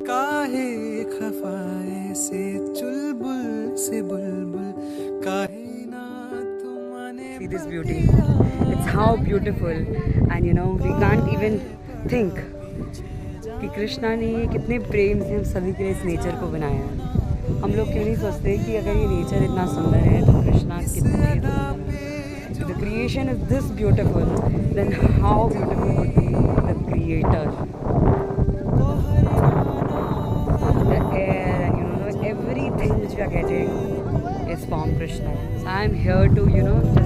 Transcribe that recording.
काहे खफाए से चुलबुल से बुलबुल काहे ना तुमने See this beauty. It's how beautiful, and we can't even think कि कृष्णा ने ये कितने प्रेम से हम सभी के लिए इस नेचर को बनाया है। हम लोग क्यों नहीं सोचते कि अगर ये नेचर इतना सुंदर है तो कृष्णा कितने सुंदर है। If the creation is this beautiful, then how beautiful would be the creator? The air and everything which we are getting is from Krishna. So I am here to just